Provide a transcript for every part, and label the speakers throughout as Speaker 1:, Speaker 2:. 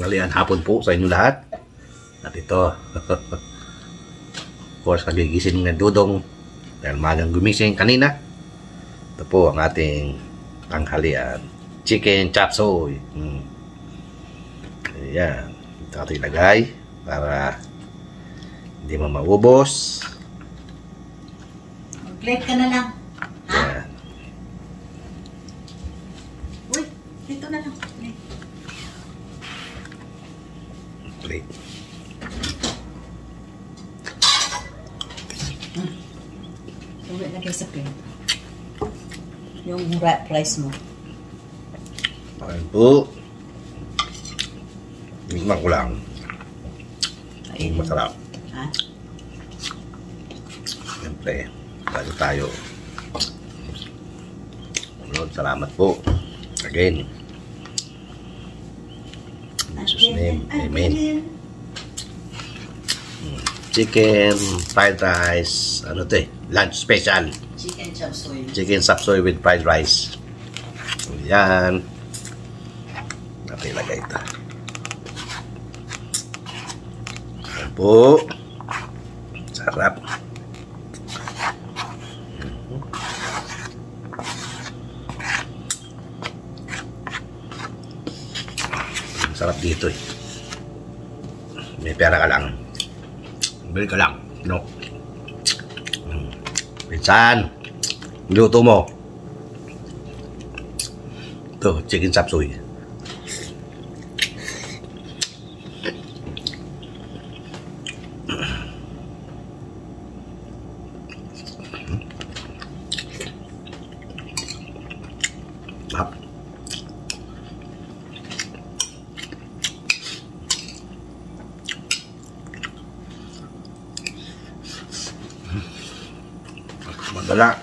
Speaker 1: Tanghalian hapon po sa inyo lahat. At ito, of course, kagigising ng Dudong dahil magang gumising kanina. Ito po ang ating tanghalian. Chicken chop suey. Ayan. Ito ating ilagay para hindi mo maubos.
Speaker 2: Mag-plate ka na lang. Ha?
Speaker 1: Ayan.
Speaker 2: Uy, dito na lang.
Speaker 1: Plate.
Speaker 2: Uwi na kayo sa plate. Yung rice mo.
Speaker 1: Ayan po. Tikman ko lang.
Speaker 2: Ayun.
Speaker 1: Masarap.
Speaker 2: Ha?
Speaker 1: Siyempre, bago tayo. Lord, salamat po. Again. In Jesus' name, amen. Chicken, fried rice, ano to eh, lunch special.
Speaker 2: Chicken chop suey.
Speaker 1: Chicken chop suey with fried rice. Yan. Natin ilagay ito. Yan po. Sarap. Sarap dito eh. May pera ka lang. Bili ka lang. No? Pinsan. Luto mo. Ito, chicken chop suey. Hap. Madala.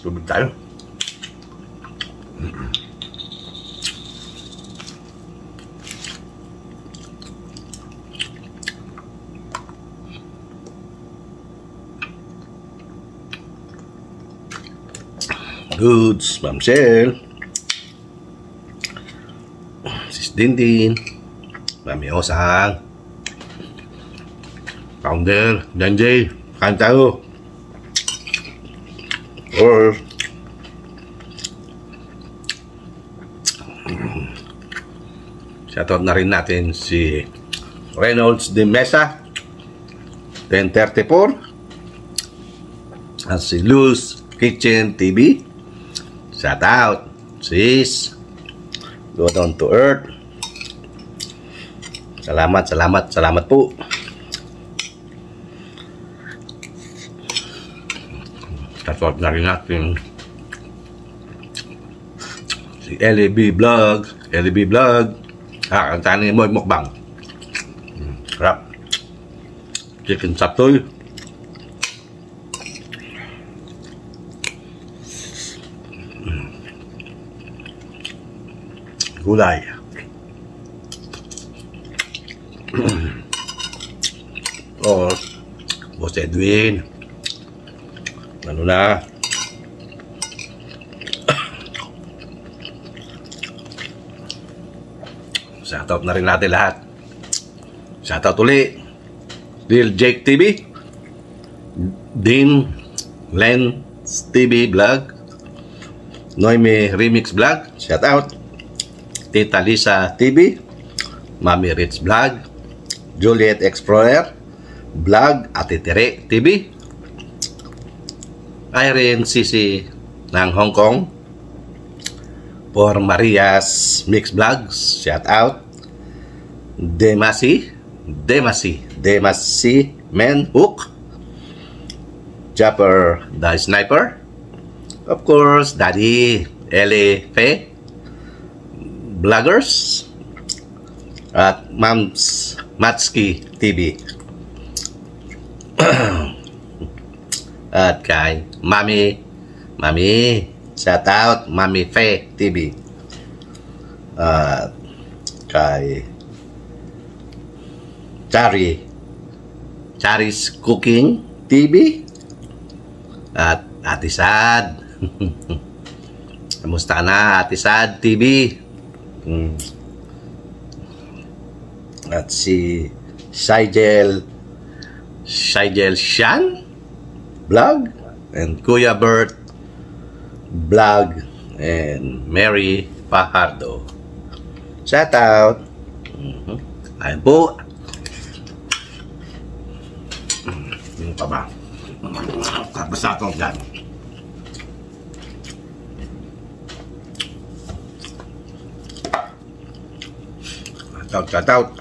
Speaker 1: Tubig tayo. Goods, Ma'am Shell, Sis Dindin, Mami Osang, Founder, Janjay, kain tayo. Or shoutout na rin natin si Reynolds de Mesa 1034 at si Luz Kitchen TV. Shout out, sis. Go down to earth. Salamat, salamat, salamat po. Shout na rin natin si LB Vlog. LB Vlog. Kantahan mo yung mukbang. Sarap. Chicken chop suey. Gulay. Oh, Boss Edwin. Ano na? Shoutout na rin natin lahat. Shoutout ulit. Real Jake TV. Dean Len TV Vlog. Noemi Remix Vlog. Shoutout. Tita Lisa TV, Mami Rich Vlog, Juliet Explorer Vlog, Ate Tere TV, Irene Sisi ng Hong Kong, for Maria's Mix Vlogs, shout out, Demasi Men Hook, Japper the Sniper, of course, Daddy Ele Fe Vloggers at Mams Matski TV at kay Mami shout out Mami Fe TV At kay Charis Cooking TV at Ate Sad. Kamusta na, Ate Sad TV? At si Sigel Shan Vlog and Kuya Bert Vlog and Mary Pajardo. Shout out. Ayun po. Yung pa ba? Basta itong dyan. Shout out.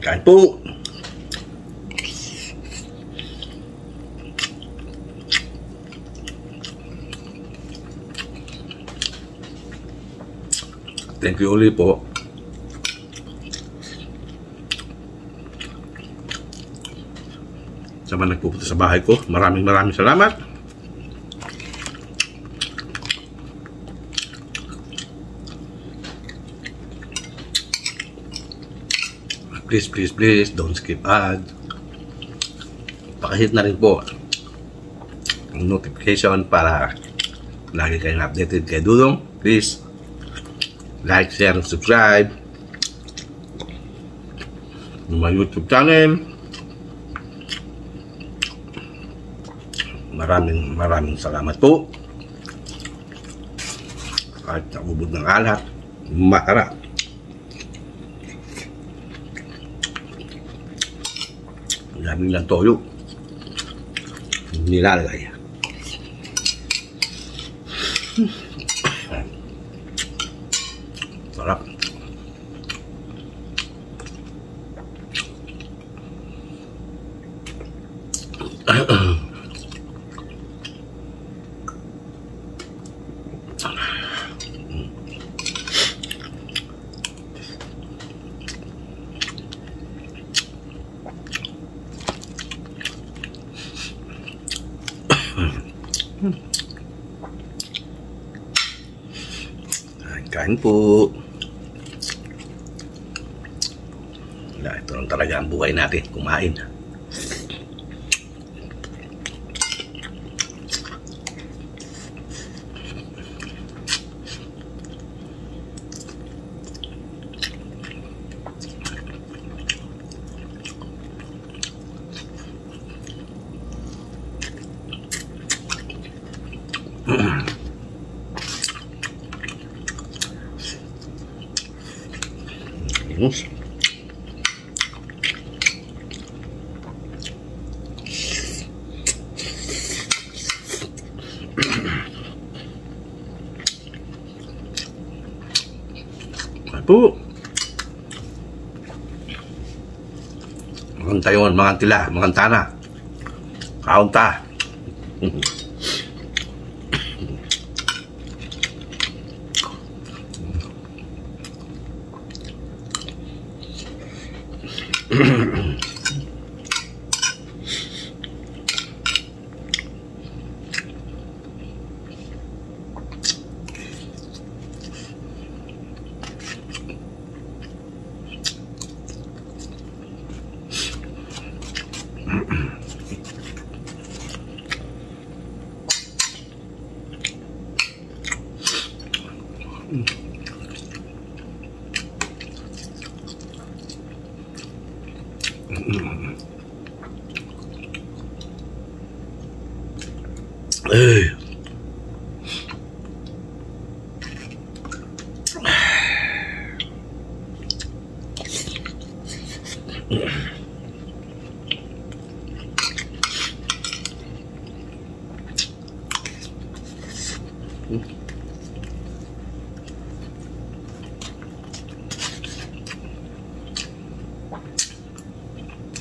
Speaker 1: Kain po. Thank you ulit po. Sa mga nagpupunta sa bahay ko, maraming salamat. Please, don't skip ad. Pakihit na rin po ang notification para lagi kayong updated kay Dudong. Please, like, share, and subscribe ng my YouTube channel. Maraming salamat po. Kahit nakubod ng alat, masarap. Daming lang toyo nilalagay. Sarap. Kain po. Ito lang talaga ang buhay natin, kumain. Po. Mga tayon, mga tila, mga tana. Kaunta.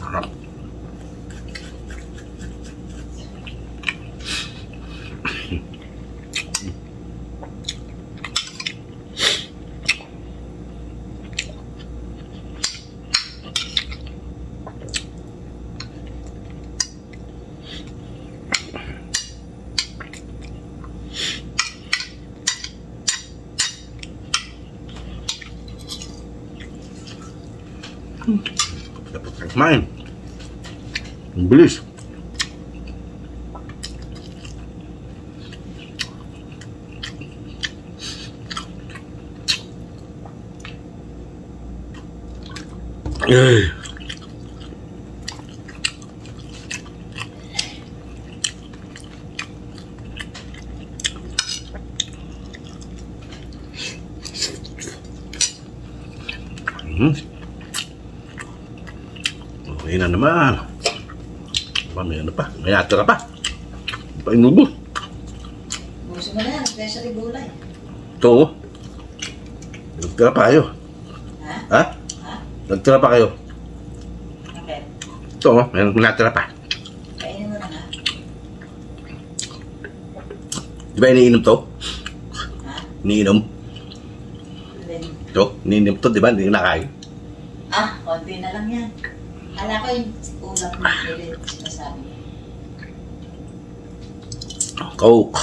Speaker 1: Harap. Main. Ang bilis. Ay. Okay na naman. May ano pa? May atira pa. Pa inubos.
Speaker 2: Buso mo na yan, especially gulay.
Speaker 1: Ito. Nagtira pa kayo.
Speaker 2: Ha?
Speaker 1: Ha?
Speaker 2: Ha?
Speaker 1: Nagtira pa kayo.
Speaker 2: Okay.
Speaker 1: Ito, may natira pa.
Speaker 2: Kainin mo na nga.
Speaker 1: Di ba iniinom to?
Speaker 2: Ha?
Speaker 1: Iniinom?
Speaker 2: Then,
Speaker 1: Ito, iniinom to, di ba? Hindi nakain.
Speaker 2: konti na lang yan. Kala ko yung ulam na pilit sinasabi.
Speaker 1: Coke.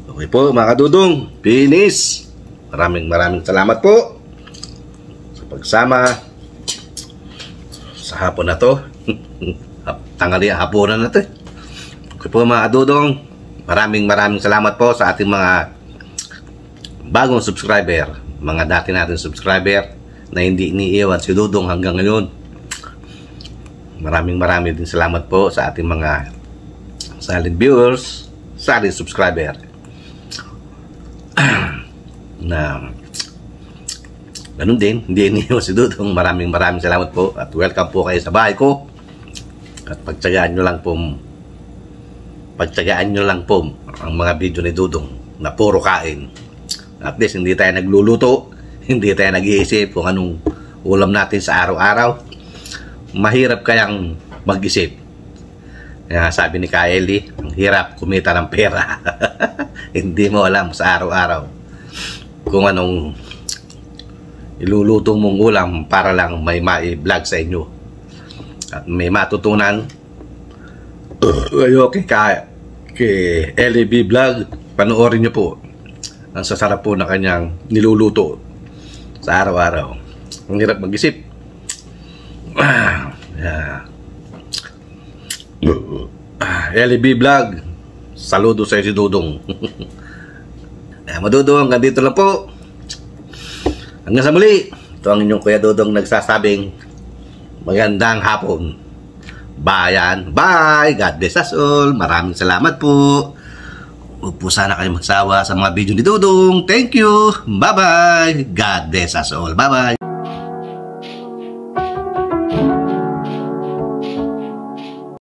Speaker 1: Okay po, mga kadudong. Finish. Maraming salamat po sa pagsama sa hapon na to. Tanghali, hapunan na to. Okay po, mga kadudong. Maraming salamat po sa ating mga bagong subscriber. Mga dati natin subscriber na hindi iniiwan si Dudong hanggang ngayon. Maraming din salamat po sa ating mga silent viewers, silent subscriber na ganun din, hindi iniiwan si Dudong. Maraming salamat po at welcome po kayo sa bahay ko at pagtsagaan nyo lang po ang mga video ni Dudong na puro kain. At least hindi tayo nagluluto, hindi tayo nag-iisip kung anong ulam natin sa araw-araw. Mahirap kayang mag-isip. Kaya sabi ni Kylie, ang hirap kumita ng pera. Hindi mo alam sa araw-araw kung anong iluluto mong ulam para lang may ma-vlog sa inyo at may matutunan kayo kay LAB Vlog. Panoorin nyo po ang sasarap po na kanyang niluluto sa araw-araw. Ang hirap mag-isip. LAB Vlog, saludo sa si Dudong. Madudong, hanggang dito lang po. Hanggang sa muli. Ito ang inyong Kuya Dudong nagsasabing magandang hapon. Bayan. Bye. God bless us all. Maraming salamat po. Huwag po sana kayo magsawa sa mga video ni Dudong. Thank you. Bye-bye. God bless us all. Bye-bye.